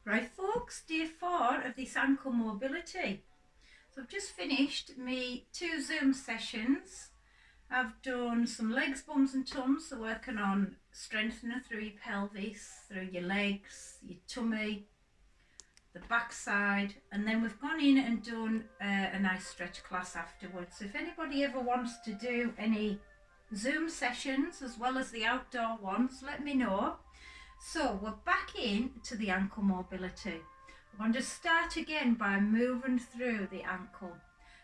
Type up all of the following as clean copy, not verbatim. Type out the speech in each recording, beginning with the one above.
Right folks, day 4 of this ankle mobility. So I've just finished my 2 Zoom sessions. I've done some legs, bums and tums, so working on strengthening through your pelvis, through your legs, your tummy, the backside, and then we've gone in and done a nice stretch class afterwards. So if anybody ever wants to do any Zoom sessions as well as the outdoor ones, let me know. So we're back in to the ankle mobility. We're going to start again by moving through the ankle.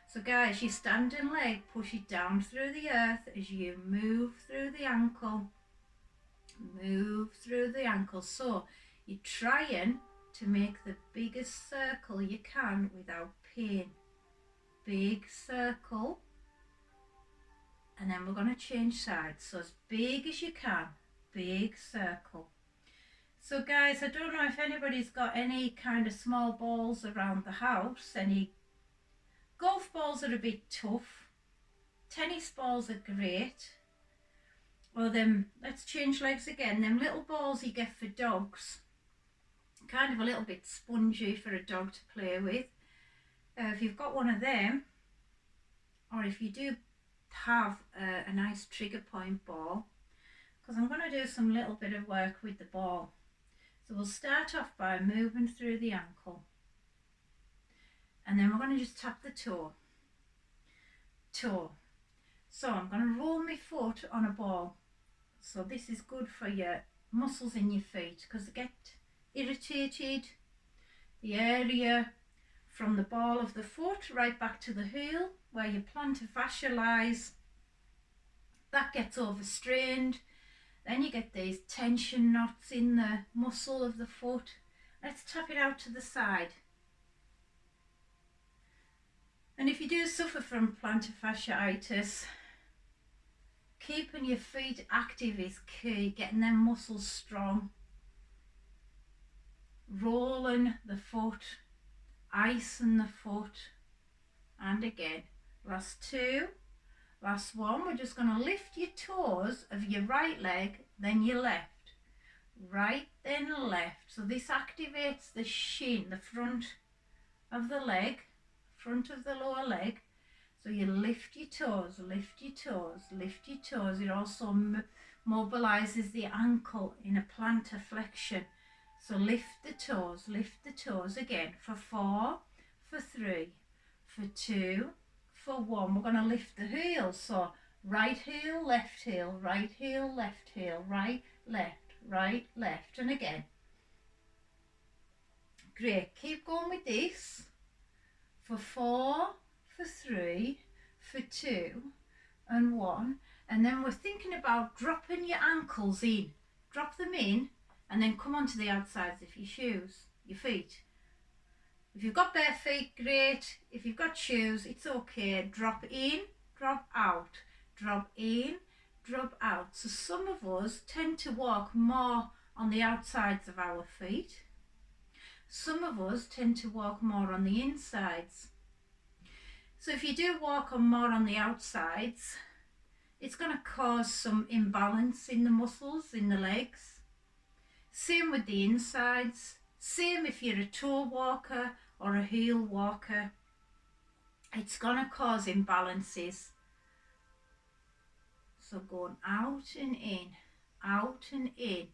So guys, your standing leg, push it down through the earth as you move through the ankle. Move through the ankle. So you're trying to make the biggest circle you can without pain. Big circle. And then we're going to change sides. So as big as you can. Big circle. So guys, I don't know if anybody's got any kind of small balls around the house. Any golf balls are a bit tough. Tennis balls are great. Or them, let's change legs again, them little balls you get for dogs. Kind of a little bit spongy for a dog to play with. If you've got one of them, or if you do have a nice trigger point ball, because I'm going to do some little bit of work with the ball. So we'll start off by moving through the ankle, and then we're going to just tap the toe. So I'm going to roll my foot on a ball. So this is good for your muscles in your feet because they get irritated. The area from the ball of the foot right back to the heel where your plantar fascia lies, that gets overstrained. Then you get these tension knots in the muscle of the foot. Let's tap it out to the side. And if you do suffer from plantar fasciitis, keeping your feet active is key, getting them muscles strong. Rolling the foot, icing the foot, and again. Last two. Last one, we're just going to lift your toes of your right leg, then your left. Right, then left. So this activates the shin, the front of the leg, front of the lower leg. So you lift your toes, lift your toes, lift your toes. It also mobilizes the ankle in a plantar flexion. So lift the toes again for 4, for 3, for 2, for 1. We're going to lift the heels. So right heel, left heel, right heel, left heel, right, left, and again. Great. Keep going with this. For 4, for 3, for 2, and 1. And then we're thinking about dropping your ankles in. Drop them in, and then come onto the outsides of your shoes, your feet. If you've got bare feet, great. If you've got shoes, it's okay. Drop in, drop out. Drop in, drop out. So some of us tend to walk more on the outsides of our feet. Some of us tend to walk more on the insides. So if you do walk on more on the outsides, it's going to cause some imbalance in the muscles, in the legs. Same with the insides. Same if you're a toe walker or a heel walker. It's going to cause imbalances. So going out and in, out and in,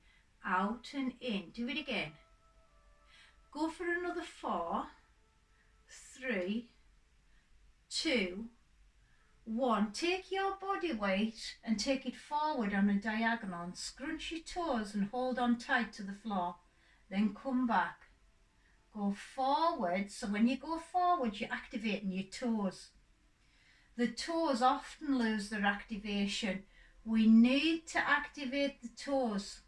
out and in. Do it again. Go for another 4, 3, 2, 1. Take your body weight and take it forward on a diagonal and scrunch your toes and hold on tight to the floor. Then come back. Go forward. So when you go forward, you're activating your toes. The toes often lose their activation. We need to activate the toes.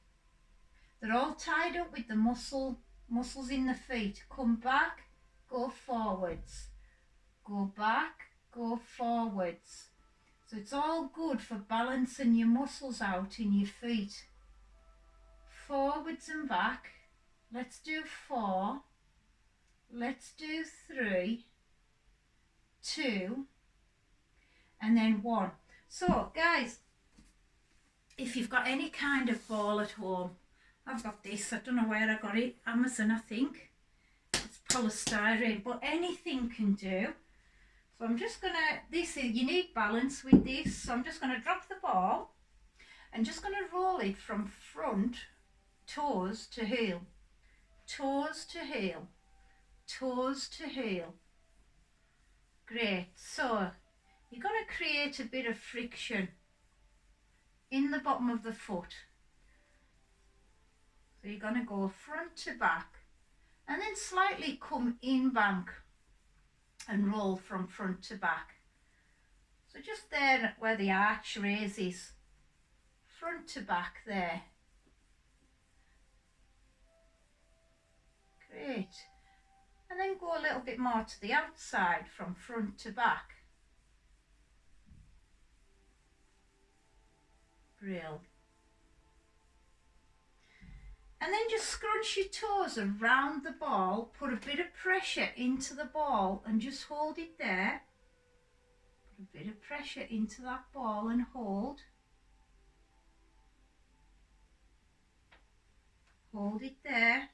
They're all tied up with the muscles in the feet. Come back, go forwards. Go back, go forwards. So it's all good for balancing your muscles out in your feet. Forwards and back. Let's do 4. Let's do 3, 2, and then 1. So guys, if you've got any kind of ball at home, I've got this, I don't know where I got it, Amazon I think. polystyrene, but anything can do. So I'm just gonna, you need balance with this, so I'm just gonna drop the ball and just gonna roll it from front, toes to heel, toes to heel, toes to heel. Great. So you're going to create a bit of friction in the bottom of the foot. So you're going to go front to back and then slightly come in bank and roll from front to back. So just there where the arch raises, front to back there. Great. And then go a little bit more to the outside from front to back. Brilliant. And then just scrunch your toes around the ball, put a bit of pressure into the ball and just hold it there. Put a bit of pressure into that ball and hold. Hold it there.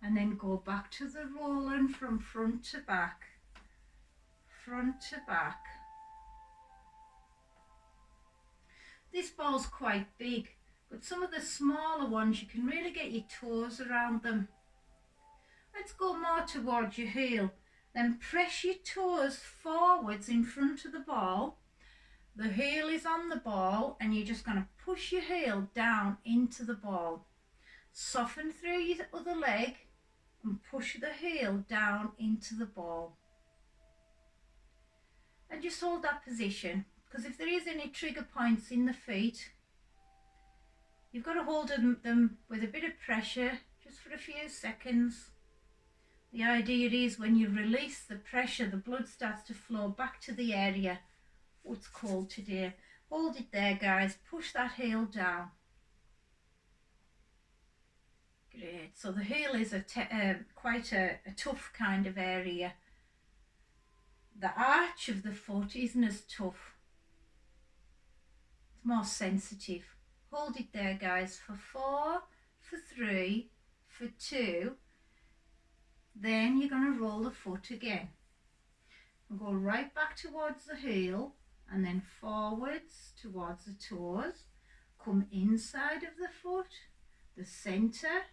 And then go back to the rolling from front to back, front to back. This ball's quite big, but some of the smaller ones you can really get your toes around them. Let's go more towards your heel. Then press your toes forwards in front of the ball. The heel is on the ball and you're just going to push your heel down into the ball. Soften through your other leg and push the heel down into the ball. And just hold that position, because if there is any trigger points in the feet, you've got to hold them with a bit of pressure just for a few seconds. The idea is when you release the pressure, the blood starts to flow back to the area what's called today. Hold it there, guys. Push that heel down. Great. So the heel is quite a tough kind of area. The arch of the foot isn't as tough. It's more sensitive. Hold it there, guys, for 4, for 3, for 2. Then you're going to roll the foot again. And go right back towards the heel and then forwards towards the toes. Come inside of the foot, the centre,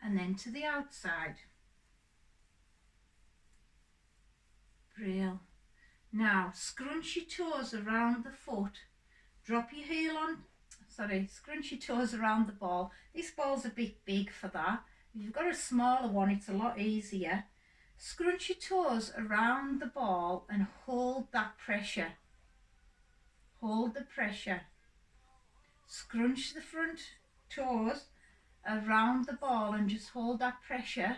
and then to the outside. Brilliant. Now scrunch your toes around the foot. Drop your heel on, scrunch your toes around the ball. This ball's a bit big for that. If you've got a smaller one, it's a lot easier. Scrunch your toes around the ball and hold that pressure. Hold the pressure. Scrunch the front toes around the ball and just hold that pressure.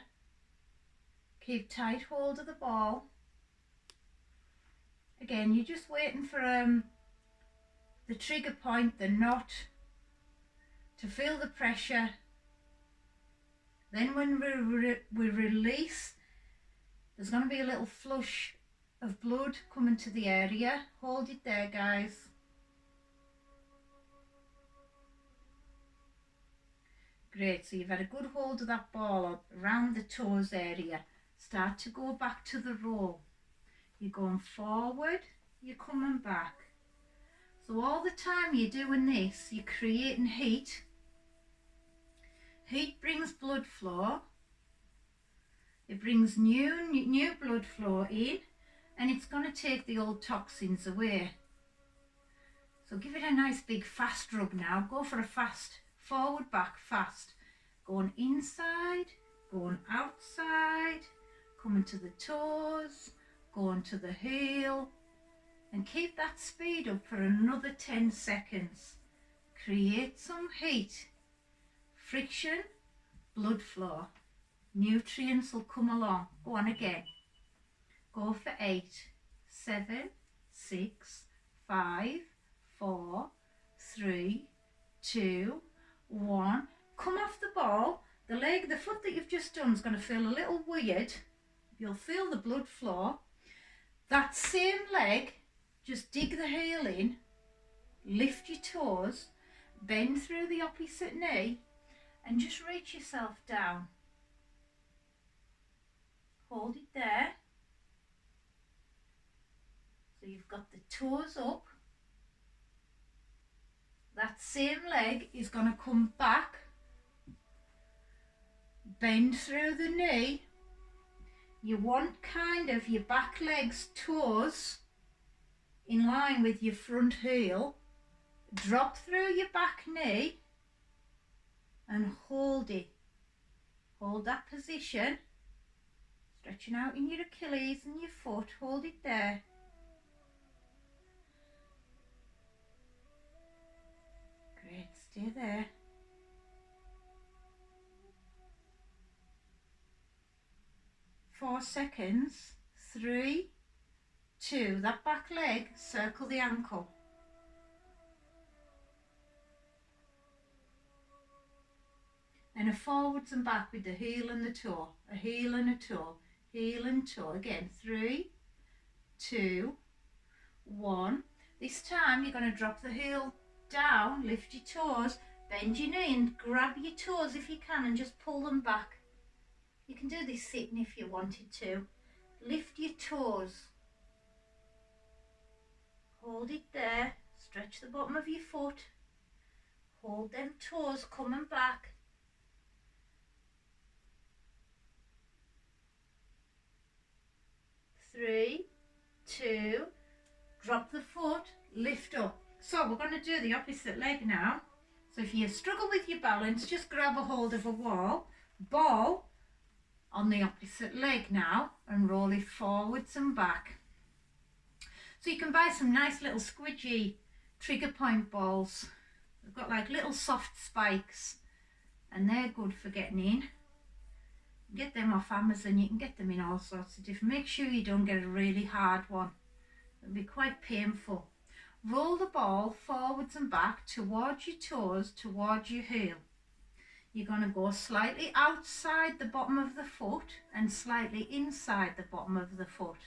Keep tight hold of the ball. Again, you're just waiting for the trigger point, the knot, to feel the pressure. Then when we release, there's going to be a little flush of blood coming to the area. Hold it there, guys. Great, so you've had a good hold of that ball around the toes area. Start to go back to the roll. You're going forward, you're coming back. So all the time you're doing this, you're creating heat. Heat brings blood flow. It brings new blood flow in, and it's going to take the old toxins away. So give it a nice big fast rub now. Go for a fast, forward, back, fast. Going inside, going outside, coming to the toes, going to the heel, and keep that speed up for another 10 seconds. Create some heat, friction, blood flow. Nutrients will come along. Go on again. Go for 8, 7, 6, 5, 4, 3, 2, 1. Come off the ball. The foot that you've just done is going to feel a little weird. You'll feel the blood flow. That same leg, just dig the heel in, lift your toes, bend through the opposite knee, and just reach yourself down. Hold it there. So you've got the toes up. That same leg is going to come back, bend through the knee. You want kind of your back leg's toes in line with your front heel. Drop through your back knee and hold it. Hold that position, stretching out in your Achilles and your foot. Hold it there. Great, stay there. Four seconds. 3, 2, that back leg, circle the ankle. And a forwards and back with the heel and the toe, a heel and a toe, heel and toe. Again, 3, 2, 1. This time you're going to drop the heel down, lift your toes, bend your knee and grab your toes if you can and just pull them back. You can do this sitting if you wanted to. Lift your toes. Hold it there, stretch the bottom of your foot. Hold them toes coming back. 3, 2, drop the foot, lift up. So we're going to do the opposite leg now. So if you struggle with your balance, just grab a hold of a wall, ball on the opposite leg now and roll it forwards and back. So you can buy some nice little squidgy trigger point balls. They've got like little soft spikes and they're good for getting in. Get them off Amazon, you can get them in all sorts of different. Make sure you don't get a really hard one. It'll be quite painful. Roll the ball forwards and back towards your toes, towards your heel. You're going to go slightly outside the bottom of the foot and slightly inside the bottom of the foot.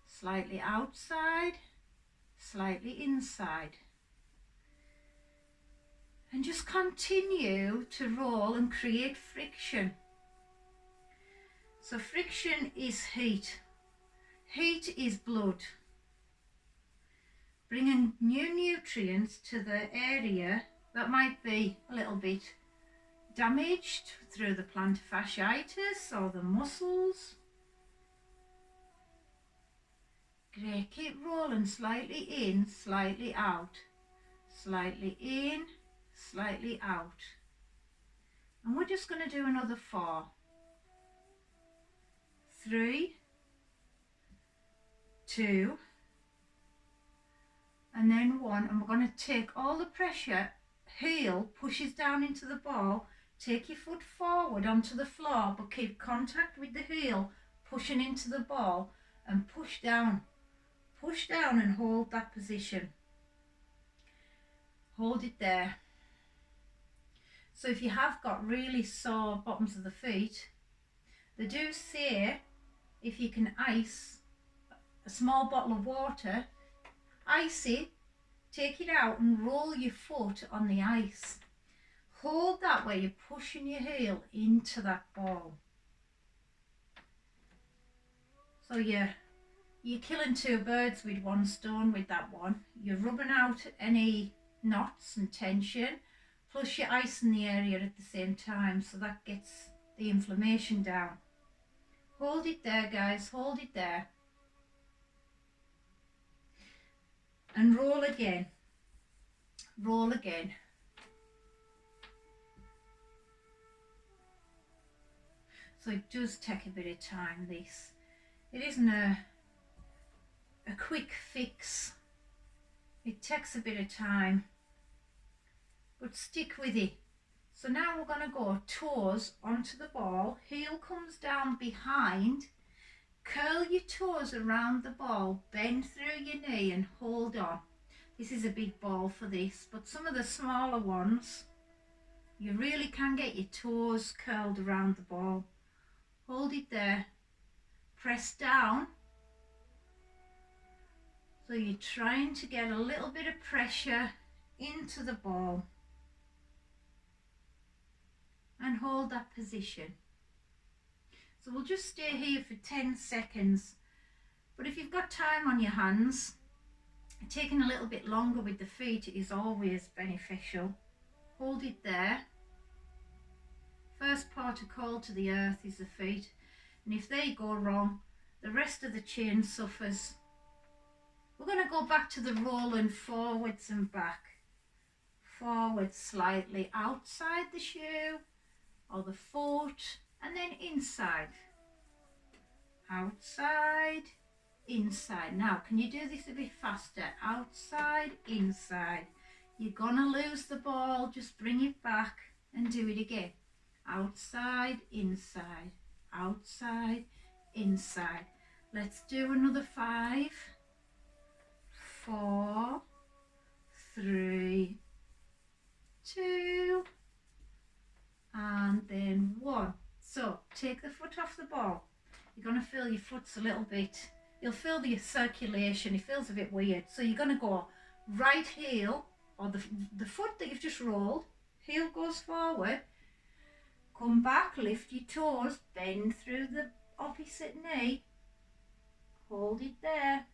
Slightly outside, slightly inside. And just continue to roll and create friction. So friction is heat. Heat is blood. Bringing new nutrients to the area that might be a little bit damaged through the plantar fasciitis or the muscles. Great, keep rolling slightly in, slightly out. Slightly in, slightly out. And we're just going to do another 4. 3, 2, and then 1, and we're going to take all the pressure, heel pushes down into the ball, take your foot forward onto the floor but keep contact with the heel pushing into the ball and push down and hold that position. Hold it there. So if you have got really sore bottoms of the feet, they do say if you can ice a small bottle of water, ice it, take it out and roll your foot on the ice. Hold that where you're pushing your heel into that ball. So you're killing 2 birds with 1 stone with that one. You're rubbing out any knots and tension, plus you're icing the area at the same time, so that gets the inflammation down. Hold it there, guys, hold it there. And roll again. Roll again. So it does take a bit of time, this. It isn't a quick fix. It takes a bit of time. But stick with it. So now we're going to go toes onto the ball, heel comes down behind, curl your toes around the ball, bend through your knee and hold on. This is a big ball for this, but some of the smaller ones, you really can get your toes curled around the ball. Hold it there, press down. So you're trying to get a little bit of pressure into the ball. hold that position. So we'll just stay here for 10 seconds. But if you've got time on your hands, taking a little bit longer with the feet is always beneficial. Hold it there. First port of call to the earth is the feet, and if they go wrong, the rest of the chain suffers. We're going to go back to the rolling forwards and back. Forward slightly outside the shoe or the foot, and then inside. Outside, inside. Now, can you do this a bit faster? Outside, inside. You're going to lose the ball. Just bring it back and do it again. Outside, inside. Outside, inside. Let's do another 5, 4, 3, 2, and then 1. So take the foot off the ball. You're going to feel your foot's a little bit, you'll feel the circulation, it feels a bit weird. So you're going to go right heel, or the foot that you've just rolled, heel goes forward, come back, lift your toes, bend through the opposite knee, hold it there.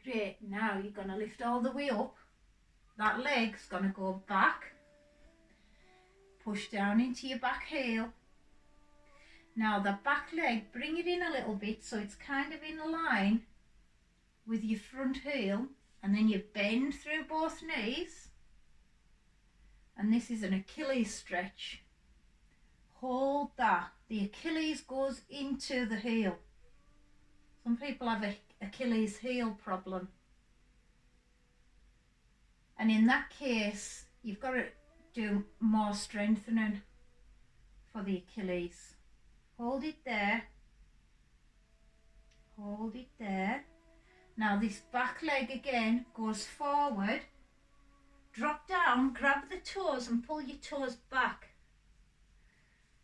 Great, now you're going to lift all the way up. That leg's going to go back. Push down into your back heel. Now the back leg, bring it in a little bit so it's kind of in a line with your front heel, and then you bend through both knees. And this is an Achilles stretch. Hold that. The Achilles goes into the heel. Some people have a Achilles heel problem, and in that case you've got to do more strengthening for the Achilles. Hold it there, hold it there. Now this back leg again goes forward, drop down, grab the toes and pull your toes back.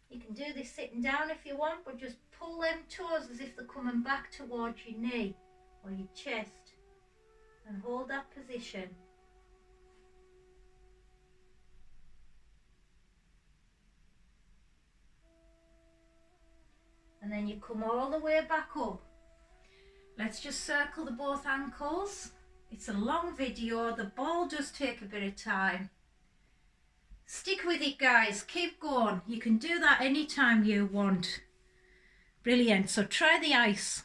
You can do this sitting down if you want, but just pull them toes as if they're coming back towards your knee or your chest, and hold that position. And then you come all the way back up. Let's just circle the both ankles. It's a long video, the ball does take a bit of time. Stick with it guys, keep going. You can do that anytime you want. Brilliant, so try the ice.